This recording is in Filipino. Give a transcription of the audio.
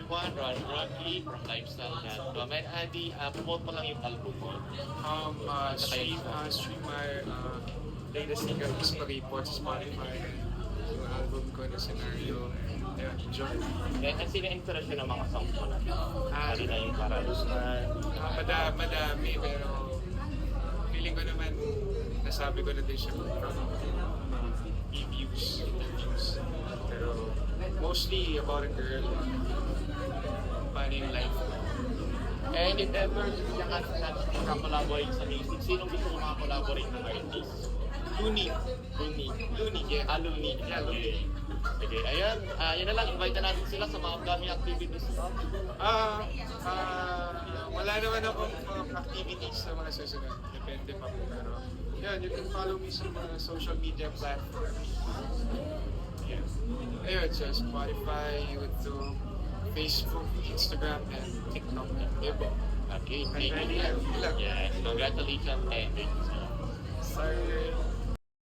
One, Rocky from Lifestyle na. May promote mo lang yung album mo. Stream my latest single is pa-report sa Spotify. Yung album ko na Scenario. And yeah, enjoy. At sino yung inspiration ng mga songs mo na? Ano na yung Paralusman? Madami, pero feeling ko naman nasabi ko na din siya from reviews, interviews. Pero mostly about a girl. Paano yung life ko. And if ever nakaka-collaborate sa music, sinong gusto mo makakollaborate ng artist? Luni. Luni, yeah. Luni. Yeah, Luni. Okay, ayan. Yan na lang, invite na natin sila sa mga upcoming activities. Wala naman akong mga activities sa mga susunod. Depende pa po. Pero yan, you can follow me sa mga social media platforms. Yeah. Ayun, sa Spotify, YouTube, Facebook, Instagram, and TikTok. Ibo. Okay, thank you. Ilan? Yes, congratulations and thank you. Sorry.